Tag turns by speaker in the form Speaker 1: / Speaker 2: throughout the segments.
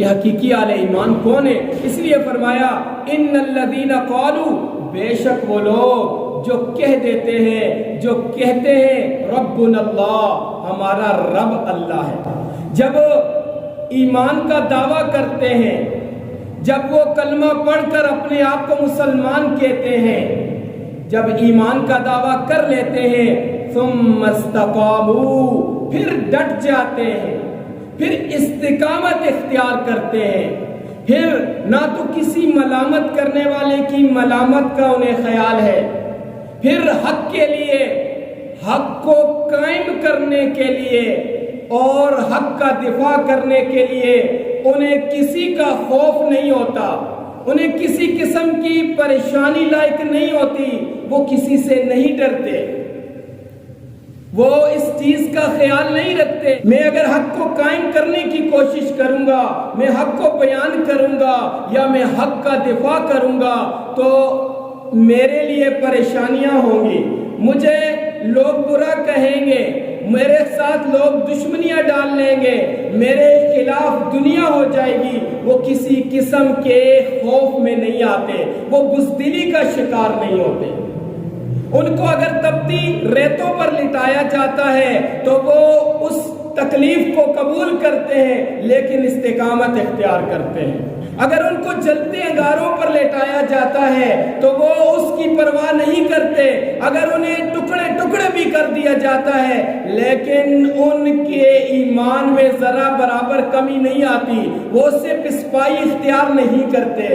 Speaker 1: کہ حقیقی اہل ایمان کون ہے، اس لیے فرمایا ان الذین قالوا، بے شک وہ لوگ جو کہہ دیتے ہیں، جو کہتے ہیں ربنا اللہ، ہمارا رب اللہ ہے۔ جب ایمان کا دعویٰ کرتے ہیں، جب وہ کلمہ پڑھ کر اپنے آپ کو مسلمان کہتے ہیں، جب ایمان کا دعویٰ کر لیتے ہیں، ثم استقاموا، پھر ڈٹ جاتے ہیں، پھر استقامت اختیار کرتے ہیں، پھر نہ تو کسی ملامت کرنے والے کی ملامت کا انہیں خیال ہے، پھر حق کے لیے، حق کو قائم کرنے کے لیے اور حق کا دفاع کرنے کے لیے انہیں کسی کا خوف نہیں ہوتا، انہیں کسی قسم کی پریشانی لائق نہیں ہوتی، وہ کسی سے نہیں ڈرتے، وہ اس چیز کا خیال نہیں رکھتے میں اگر حق کو قائم کرنے کی کوشش کروں گا، میں حق کو بیان کروں گا یا میں حق کا دفاع کروں گا تو میرے لیے پریشانیاں ہوں گی، مجھے لوگ برا کہیں گے، میرے ساتھ لوگ دشمنیاں ڈال لیں گے، میرے خلاف دنیا ہو جائے گی۔ وہ کسی قسم کے خوف میں نہیں آتے، وہ بزدلی کا شکار نہیں ہوتے۔ ان کو اگر تپتی ریتوں پر لٹایا جاتا ہے تو وہ اس تکلیف کو قبول کرتے ہیں لیکن استقامت اختیار کرتے ہیں۔ اگر ان کو جلتے انگاروں پر لٹایا جاتا ہے تو وہ اس کی پرواہ نہیں کرتے، اگر انہیں ٹکڑے ٹکڑے بھی کر دیا جاتا ہے لیکن ان کے ایمان میں ذرا برابر کمی نہیں آتی، وہ اس سے پسپائی اختیار نہیں کرتے۔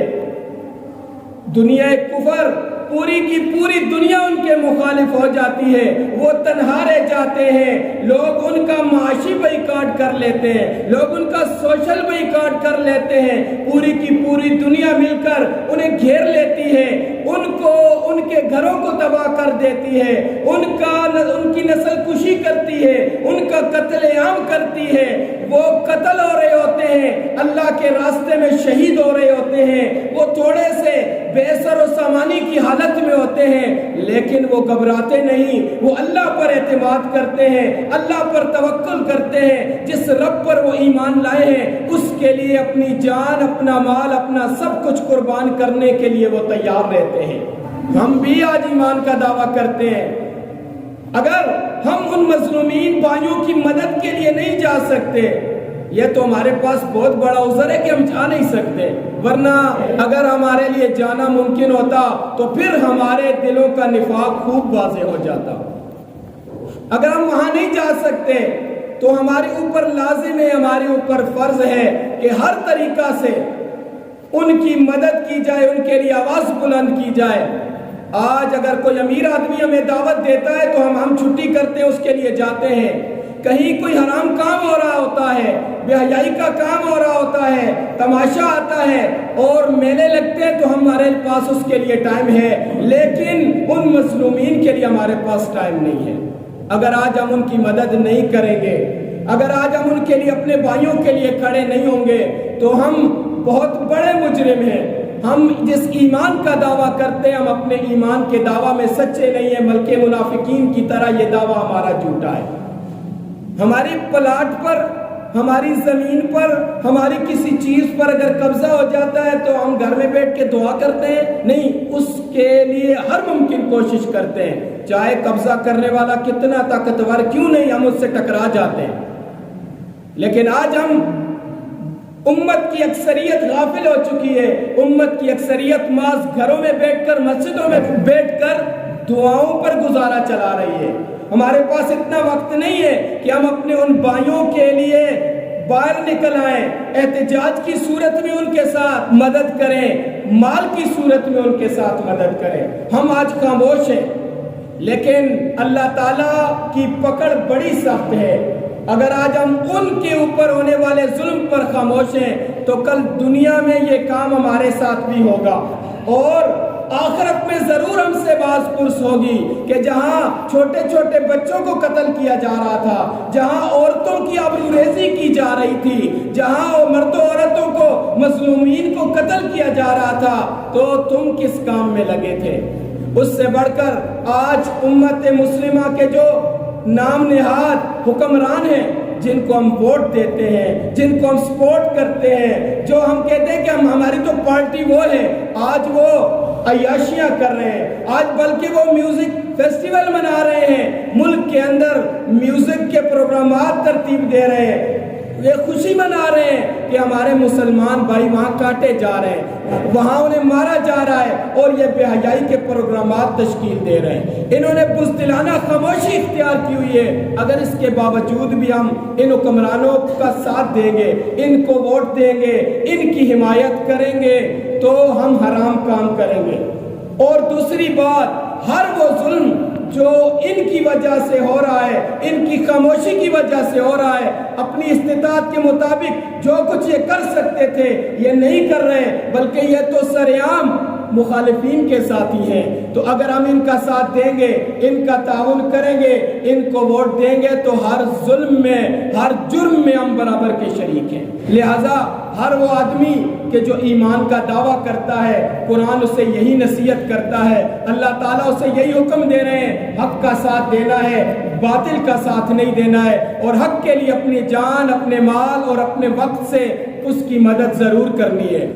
Speaker 1: دنیا کفر پوری کی پوری دنیا ان کے مخالف ہو جاتی ہے، وہ تنہا رہ جاتے ہیں، لوگ ان کا معاشی بائیکاٹ کر لیتے ہیں، لوگ ان کا سوشل بائیکاٹ کر لیتے ہیں، پوری کی پوری دنیا مل کر انہیں گھیر لیتی ہے، ان کو ان کے گھروں کو تباہ کر دیتی ہے، ان کی نسل کشی کرتی ہے، ان کا قتل عام کرتی ہے، وہ قتل ہو رہے ہوتے ہیں، اللہ کے راستے میں شہید ہو رہے ہوتے ہیں، وہ تھوڑے سے بے سر و سامانی کی حالت میں ہوتے ہیں لیکن وہ گھبراتے نہیں، وہ اللہ پر اعتماد کرتے ہیں، اللہ پر توکل کرتے ہیں، جس رب پر وہ ایمان لائے ہیں اس کے لیے اپنی جان، اپنا مال، اپنا سب کچھ قربان کرنے کے لیے وہ تیار رہتے ہیں۔ ہم بھی آج ایمان کا دعویٰ کرتے ہیں، اگر ہم ان مظلومین بھائیوں کی مدد کے لیے نہیں جا سکتے یہ تو ہمارے پاس بہت بڑا عذر ہے کہ ہم جا نہیں سکتے، ورنہ اگر ہمارے لیے جانا ممکن ہوتا تو پھر ہمارے دلوں کا نفاق خوب واضح ہو جاتا۔ اگر ہم وہاں نہیں جا سکتے تو ہمارے اوپر لازم ہے، ہمارے اوپر فرض ہے کہ ہر طریقہ سے ان کی مدد کی جائے، ان کے لیے آواز بلند کی جائے۔ آج اگر کوئی امیر آدمی ہمیں دعوت دیتا ہے تو ہم چھٹی کرتے ہیں، اس کے لیے جاتے ہیں۔ کہیں کوئی حرام کام ہو رہا ہوتا ہے، بے حیائی کا کام ہو رہا ہوتا ہے، تماشا آتا ہے اور میلے لگتے ہیں تو ہمارے پاس اس کے لیے ٹائم ہے، لیکن ان مظلومین کے لیے ہمارے پاس ٹائم نہیں ہے۔ اگر آج ہم ان کی مدد نہیں کریں گے، اگر آج ہم ان کے لیے اپنے بھائیوں کے لیے کھڑے نہیں ہوں گے تو ہم بہت بڑے مجرم ہیں۔ ہم جس ایمان کا دعویٰ کرتے ہیں ہم اپنے ایمان کے دعویٰ میں سچے نہیں ہیں، بلکہ منافقین کی طرح یہ دعویٰ ہمارا جھوٹا ہے۔ ہماری پلاٹ پر، ہماری زمین پر، ہماری کسی چیز پر اگر قبضہ ہو جاتا ہے تو ہم گھر میں بیٹھ کے دعا کرتے ہیں؟ نہیں، اس کے لیے ہر ممکن کوشش کرتے ہیں، چاہے قبضہ کرنے والا کتنا طاقتور کیوں نہیں، ہم اس سے ٹکرا جاتے ہیں۔ لیکن آج ہم امت کی اکثریت غافل ہو چکی ہے، امت کی اکثریت محض گھروں میں بیٹھ کر، مسجدوں میں بیٹھ کر دعاؤں پر گزارا چلا رہی ہے۔ ہمارے پاس اتنا وقت نہیں ہے کہ ہم اپنے ان بھائیوں کے لیے باہر نکل آئیں، احتجاج کی صورت میں ان کے ساتھ مدد کریں، مال کی صورت میں ان کے ساتھ مدد کریں۔ ہم آج خاموش ہیں، لیکن اللہ تعالیٰ کی پکڑ بڑی سخت ہے۔ اگر آج ہم ان کے اوپر ہونے والے ظلم پر خاموش ہیں تو کل دنیا میں یہ کام ہمارے ساتھ بھی ہوگا، اور آخرت میں ضرور ہم سے باز پرس ہوگی کہ جہاں چھوٹے چھوٹے بچوں کو قتل کیا جا رہا تھا، جہاں عورتوں کی آبروریزی کی جا رہی تھی، جہاں مردوں عورتوں کو، مظلومین کو قتل کیا جا رہا تھا، تو تم کس کام میں لگے تھے؟ اس سے بڑھ کر آج امت مسلمہ کے جو نام نہاد حکمران ہیں جن کو ہم ووٹ دیتے ہیں، جن کو ہم سپورٹ کرتے ہیں، جو ہم کہتے ہیں کہ ہماری تو پارٹی وہ ہے، آج وہ عیاشیاں کر رہے ہیں، آج بلکہ وہ میوزک فیسٹیول منا رہے ہیں، ملک کے اندر میوزک کے پروگرامات ترتیب دے رہے ہیں، یہ خوشی منا رہے ہیں کہ ہمارے مسلمان بھائی وہاں کاٹے جا رہے ہیں، وہاں انہیں مارا جا رہا ہے، اور یہ بے حیائی کے پروگرامات تشکیل دے رہے ہیں۔ انہوں نے بزدلانہ خاموشی اختیار کی ہوئی ہے۔ اگر اس کے باوجود بھی ہم ان حکمرانوں کا ساتھ دیں گے، ان کو ووٹ دیں گے، ان کی حمایت کریں گے، تو ہم حرام کام کریں گے۔ اور دوسری بات، ہر وہ ظلم جو ان کی وجہ سے ہو رہا ہے، ان کی خاموشی کی وجہ سے ہو رہا ہے، اپنی استطاعت کے مطابق جو کچھ یہ کر سکتے تھے یہ نہیں کر رہے، بلکہ یہ تو سرعام مخالفین کے ساتھی ہیں۔ تو اگر ہم ان کا ساتھ دیں گے، ان کا تعاون کریں گے، ان کو ووٹ دیں گے، تو ہر ظلم میں، ہر جرم میں ہم برابر کے شریک ہیں۔ لہٰذا ہر وہ آدمی کہ جو ایمان کا دعویٰ کرتا ہے، قرآن اسے یہی نصیحت کرتا ہے، اللہ تعالیٰ اسے یہی حکم دے رہے ہیں، حق کا ساتھ دینا ہے، باطل کا ساتھ نہیں دینا ہے، اور حق کے لیے اپنی جان، اپنے مال اور اپنے وقت سے اس کی مدد ضرور کرنی ہے۔